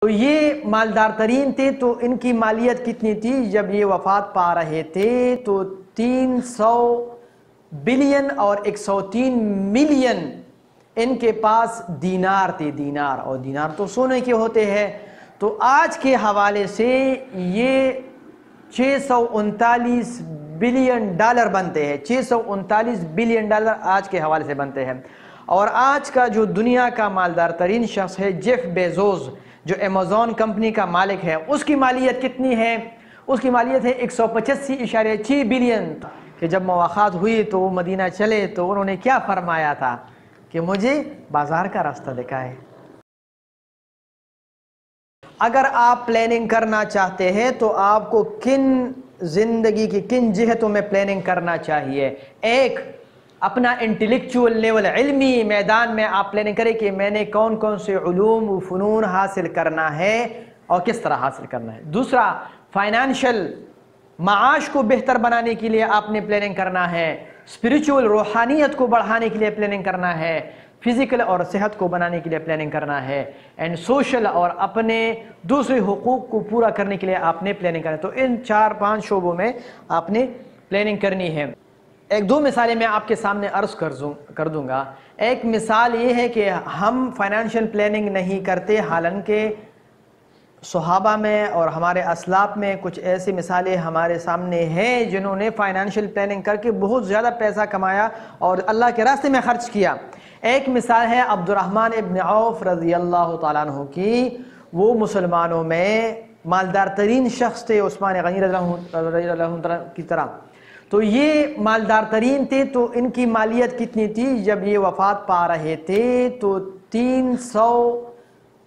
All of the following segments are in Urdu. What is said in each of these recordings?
تو یہ مالدار ترین تھے، تو ان کی مالیت کتنی تھی جب یہ وفات پا رہے تھے؟ تو 300 بلین اور 103 ملین ان کے پاس دینار تھے، دینار، اور دینار تو سونے کے ہوتے ہیں۔ تو آج کے حوالے سے یہ 639 بلین ڈالر بنتے ہیں، 639 بلین ڈالر آج کے حوالے سے بنتے ہیں۔ اور آج کا جو دنیا کا مالدار ترین شخص ہے جیف بیزوس، جو ایمیزون کمپنی کا مالک ہے، اس کی مالیت کتنی ہے؟ اس کی مالیت ہے 185.6 بلین۔ کہ جب مواخات ہوئی تو وہ مدینہ چلے تو انہوں نے کیا فرمایا تھا کہ مجھے بازار کا راستہ دکھائے۔ اگر آپ پلاننگ کرنا چاہتے ہیں تو آپ کو زندگی کی کن جہتوں میں پلاننگ کرنا چاہیے؟ ایک، اپنا انٹلیکچول لیول، علمی میدان میں آپ پلاننگ کریں کہ میں نے کون کون سے علوم و فنون حاصل کرنا ہے اور کس طرح حاصل کرنا ہے۔ دوسرا، فائنانشل، معاش کو بہتر بنانے کے لیے آپ نے پلاننگ کرنا ہے۔ اسپریچول، روحانیت کو بڑھانے کے لیے پلاننگ کرنا ہے۔ فزیکل اور صحت کو بنانے کے لیے پلاننگ کرنا ہے۔ اینڈ سوشل، اور اپنے دوسرے حقوق کو پورا کرنے کے لیے آپ نے پلاننگ کرنا ہے۔ تو ان 4-5 شعبوں میں آپ نے پلاننگ کرنی ہے۔ ایک دو مثالیں میں آپ کے سامنے عرض کر دوں گا۔ ایک مثال یہ ہے کہ ہم فائنانشل پلاننگ نہیں کرتے، حالانکہ صحابہ میں اور ہمارے اسلاف میں کچھ ایسی مثالیں ہمارے سامنے ہیں جنہوں نے فائنانشل پلاننگ کر کے بہت زیادہ پیسہ کمایا اور اللہ کے راستے میں خرچ کیا۔ ایک مثال ہے عبد الرحمن ابن عوف رضی اللہ تعالیٰ عنہ کی۔ وہ مسلمانوں میں مالدار ترین شخص تھے، عثمان غنی رضی اللہ عنہ کی طرح۔ تو یہ مالدار ترین تھے، تو ان کی مالیت کتنی تھی جب یہ وفات پا رہے تھے؟ تو 300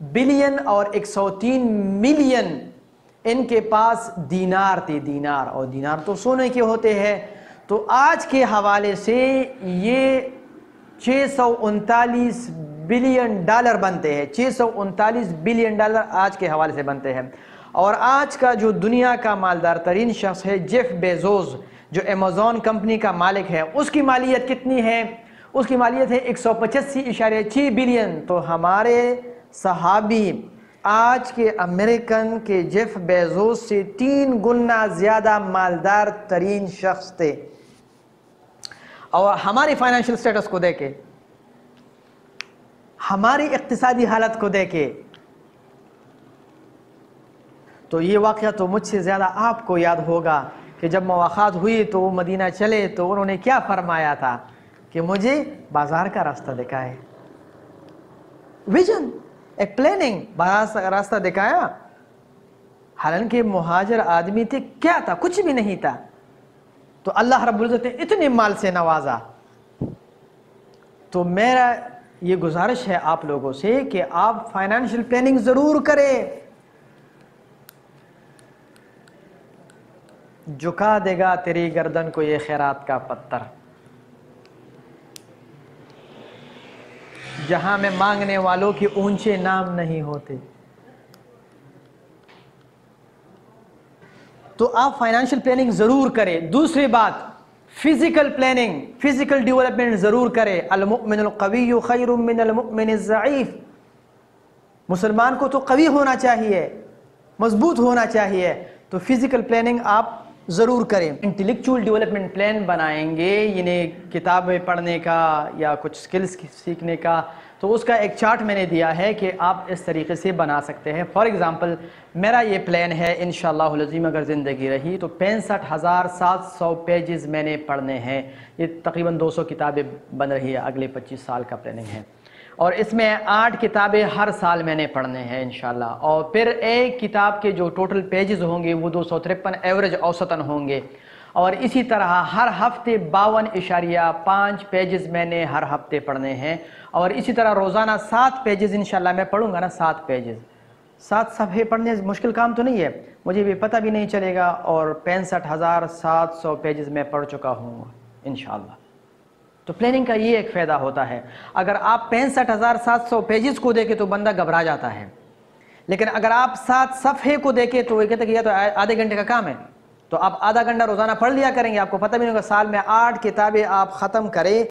بلین اور 103 ملین ان کے پاس دینار تھے، دینار، اور دینار تو سونے کے ہوتے ہیں۔ تو آج کے حوالے سے یہ 639 بلین ڈالر بنتے ہیں، 639 بلین ڈالر آج کے حوالے سے بنتے ہیں۔ اور آج کا جو دنیا کا مالدار ترین شخص ہے جیف بیزوس، جو ایمیزون کمپنی کا مالک ہے، اس کی مالیت کتنی ہے؟ اس کی مالیت ہے 185.6 بلین۔ تو ہمارے صحابی آج کے امریکن کے جیف بیزوس سے 3 گنا زیادہ مالدار ترین شخص تھے۔ اور ہماری فائنینشل سٹیٹس کو دیکھیں، ہماری اقتصادی حالت کو دیکھیں، تو یہ واقعہ تو مجھ سے زیادہ آپ کو یاد ہوگا کہ جب مواخات ہوئی تو وہ مدینہ چلے تو انہوں نے کیا فرمایا تھا کہ مجھے بازار کا راستہ دکھائے۔ ویژن، ایک پلاننگ، بازار کا راستہ دکھایا۔ حالانکہ مہاجر آدمی تھے، کیا تھا؟ کچھ بھی نہیں تھا، تو اللہ رب العزت نے اتنے مال سے نوازا۔ تو میرا یہ گزارش ہے آپ لوگوں سے کہ آپ فائنانشل پلاننگ ضرور کریں۔ جھکا دے گا تیری گردن کو یہ خیرات کا پتھر، جہاں میں مانگنے والوں کے اونچے نام نہیں ہوتے۔ تو آپ فائنانشل پلاننگ ضرور کریں۔ دوسری بات، فزیکل پلاننگ، فزیکل ڈیولپمنٹ ضرور کریں۔ المؤمن القوی خیر من المؤمن الضعیف۔ مسلمان کو تو قوی ہونا چاہیے، مضبوط ہونا چاہیے، تو فزیکل پلاننگ آپ ضرور کریں۔ انٹلیکچول ڈیولپمنٹ پلان بنائیں گے، یعنی کتابیں پڑھنے کا یا کچھ سکلز سیکھنے کا، تو اس کا ایک چارٹ میں نے دیا ہے کہ آپ اس طریقے سے بنا سکتے ہیں۔ فار ایگزامپل میرا یہ پلان ہے، انشاءاللہ العظیم اگر زندگی رہی تو 65,700 پیجز میں نے پڑھنے ہیں۔ یہ تقریباً 200 کتابیں بن رہی ہے، اگلے 25 سال کا پلاننگ ہے، اور اس میں 8 کتابیں ہر سال میں نے پڑھنے ہیں انشاءاللہ۔ اور پھر ایک کتاب کے جو ٹوٹل پیجز ہوں گے وہ 253 ایوریج اوسطاً ہوں گے، اور اسی طرح ہر ہفتے 52.5 پیجز میں نے ہر ہفتے پڑھنے ہیں، اور اسی طرح روزانہ 7 پیجز انشاءاللہ میں پڑھوں گا نا، 7 پیجز، 7 صفحے پڑھنے مشکل کام تو نہیں ہے، مجھے بھی پتہ بھی نہیں چلے گا، اور 65,700 پیجز میں پڑھ چکا ہوں انشاءاللہ۔ تو پلاننگ کا یہ ایک فائدہ ہوتا ہے۔ اگر آپ 65,700 پیجز کو دیکھیں تو بندہ گھبرا جاتا ہے، لیکن اگر آپ 7 صفحے کو دیکھیں تو وہ کہتے ہیں کہ یہ تو آدھے گھنٹے کا کام ہے، تو آپ آدھا گھنٹہ روزانہ پڑھ لیا کریں گے، آپ کو پتہ بھی نہیں ہوگا، سال میں 8 کتابیں آپ ختم کریں۔